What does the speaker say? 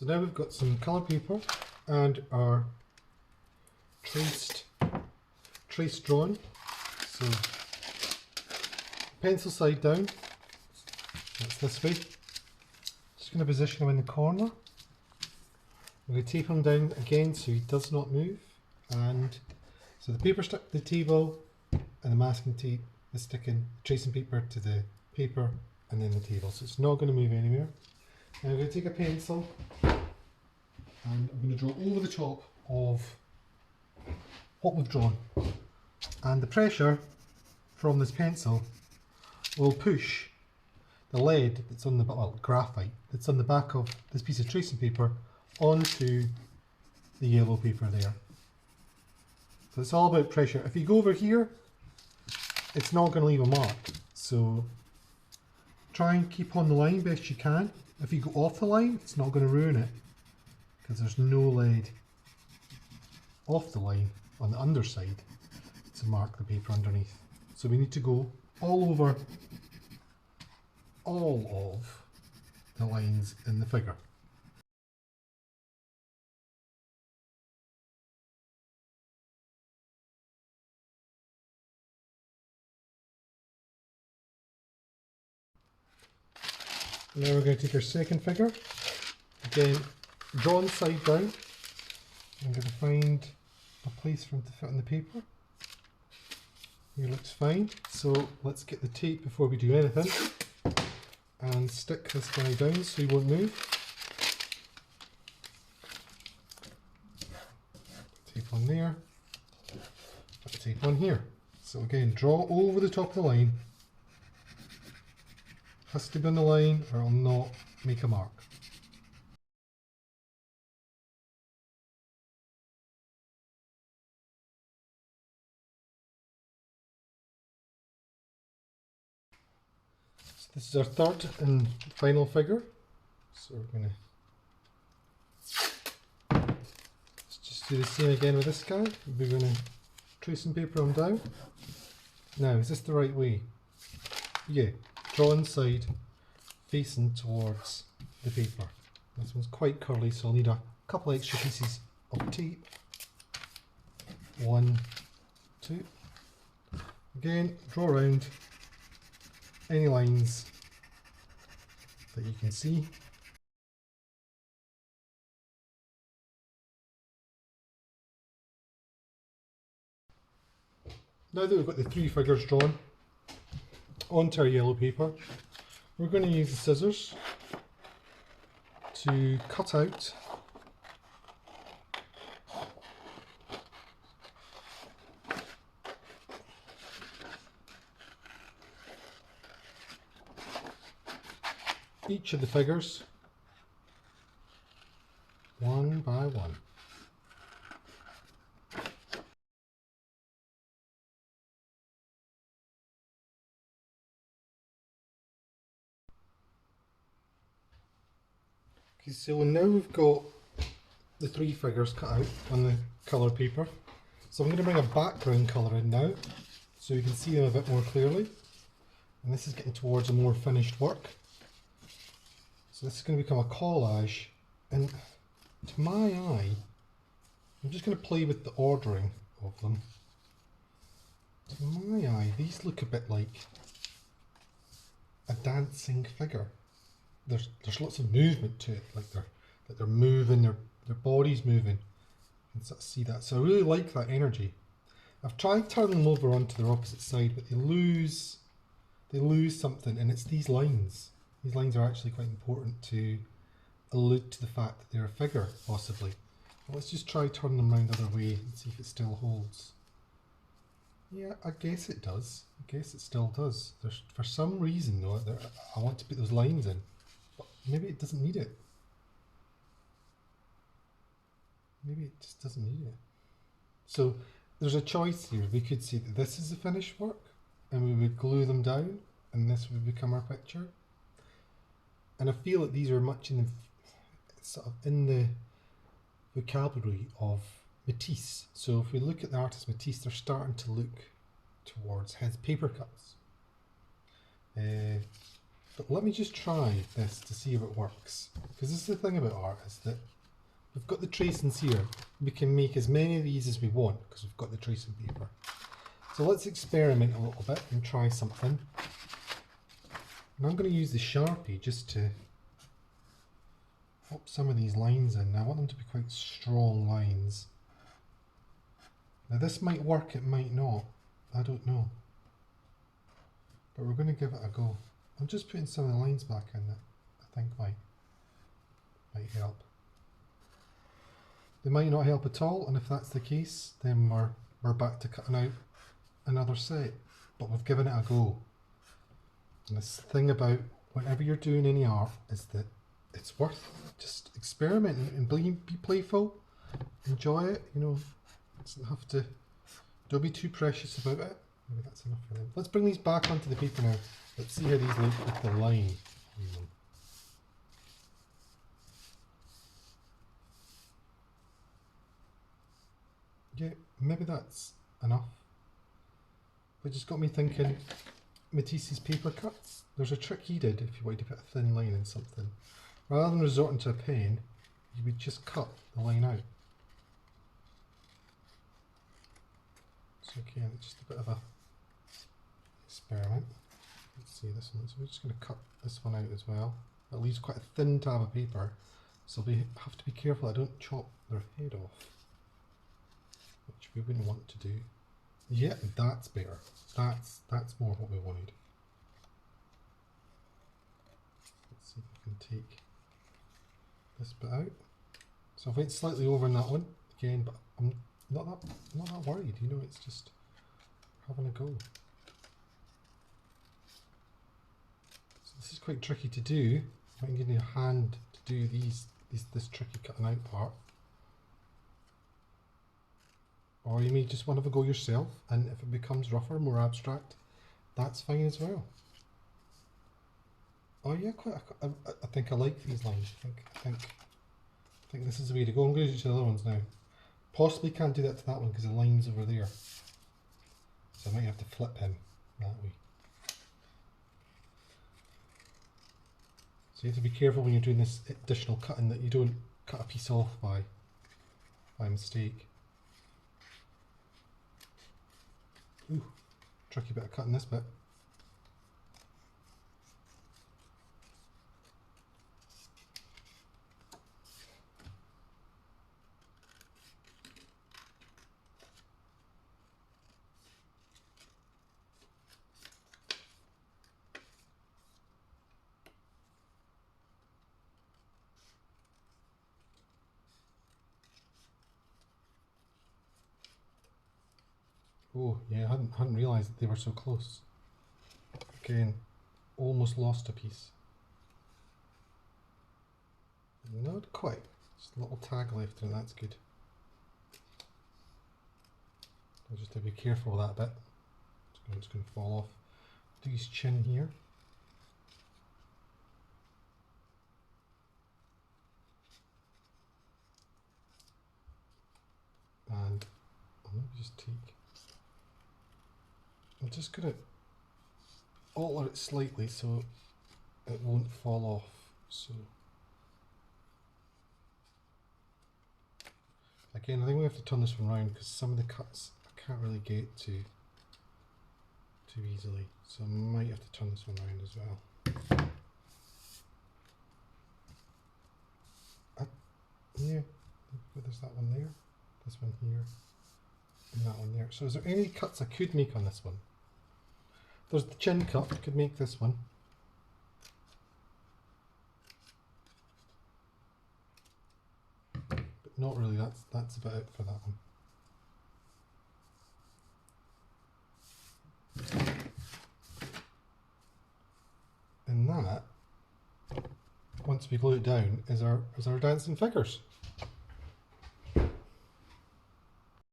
So now we've got some colour paper and our traced drawing. So pencil side down, that's this way. Just going to position him in the corner. I'm going to tape him down again so he does not move. And so the paper stuck to the table and the masking tape is sticking tracing paper to the paper and then the table. So it's not going to move anywhere. Now I'm going to take a pencil and I'm going to draw over the top of what we've drawn. And the pressure from this pencil will push the lead that's on the, well, graphite that's on the back of this piece of tracing paper onto the yellow paper there. So it's all about pressure. If you go over here, it's not going to leave a mark. So try and keep on the line best you can. If you go off the line, it's not going to ruin it because there's no lead off the line on the underside to mark the paper underneath. So we need to go all over all of the lines in the figure. Now we're going to take our second figure, again drawn side down. I'm going to find a place for him to fit on the paper. Here looks fine, so let's get the tape before we do anything and stick this guy down so he won't move. Tape on there, tape on here. So again, draw over the top of the line. Has to be on the line or it will not make a mark. So this is our third and final figure. So we're going to just do the same again with this guy. We're going to trace some paper on down. Now, is this the right way? Yeah. Drawn side facing towards the paper. This one's quite curly, so I'll need a couple extra pieces of tape. 1, 2. Again, draw around any lines that you can see. Now that we've got the 3 figures drawn onto our yellow paper, we're going to use the scissors to cut out each of the figures one by one. Okay, so now we've got the 3 figures cut out on the colour paper. So I'm going to bring a background colour in now so you can see them a bit more clearly. And this is getting towards a more finished work. So this is going to become a collage, and to my eye, I'm just going to play with the ordering of them. To my eye, these look a bit like a dancing figure. There's lots of movement to it, like they're moving, their body's moving. You can sort of see that. So I really like that energy. I've tried turning them over onto their opposite side, but they lose something, and it's these lines. These lines are actually quite important to allude to the fact that they're a figure, possibly. Well, let's just try turning them around the other way and see if it still holds. Yeah, I guess it does. I guess it still does. There's, for some reason though, I want to put those lines in, but maybe it doesn't need it. Maybe it just doesn't need it. So there's a choice here. We could say that this is the finished work and we would glue them down and this would become our picture. And I feel that these are much in the sort of in the vocabulary of Matisse. So if we look at the artist Matisse, they're starting to look towards his paper cuts. But let me just try this to see if it works. Because this is the thing about art, is that we've got the tracings here. We can make as many of these as we want because we've got the tracing paper. So let's experiment a little bit and try something. And I'm going to use the Sharpie just to pop some of these lines in. I want them to be quite strong lines. Now this might work, it might not. I don't know. But we're going to give it a go. I'm just putting some of the lines back in that I think might help. They might not help at all, and if that's the case, then we're back to cutting out another set. But we've given it a go. And this thing about whenever you're doing any art is that it's worth just experimenting and be playful, enjoy it, you know. It doesn't have to, don't be too precious about it. Maybe that's enough for them. Let's bring these back onto the paper now. Let's see how these look with the line on them. Yeah, maybe that's enough. But just got me thinking, Matisse's paper cuts. There's a trick he did if you wanted to put a thin line in something. Rather than resorting to a pen, you would just cut the line out. So again, it's just a bit of a experiment. Let's see this one. So we're just going to cut this one out as well. It leaves quite a thin tab of paper, so we have to be careful I don't chop their head off, which we wouldn't want to do. Yeah, that's better. That's more what we wanted. Let's see if we can take this bit out. So I went slightly over in that one again, but I'm not that worried. You know, it's just having a go. So this is quite tricky to do. I can give you a hand to do this tricky cutting out part. Or you may just want to have a go yourself, and if it becomes rougher, more abstract, that's fine as well. Oh yeah, I think I like these lines. I think this is the way to go. I'm going to do the other ones now. Possibly can't do that to that one because the line's over there. So I might have to flip him that way. So you have to be careful when you're doing this additional cutting that you don't cut a piece off by mistake. Ooh, tricky bit of cutting this bit. Oh yeah, I hadn't realised that they were so close. Again, almost lost a piece. Not quite. Just a little tag left and that's good. I'll just have to be careful with that bit. It's going to fall off. Do his chin here. And I'll maybe just take, I'm just going to alter it slightly so it won't fall off. So again, I think we have to turn this one around because some of the cuts I can't really get to too easily. So I might have to turn this one around as well. Yeah, there's that one there, this one here, and that one there. So is there any cuts I could make on this one? There's the chin cut, I could make this one. But not really, that's about it for that one. And that, once we glue it down, is our dancing figures.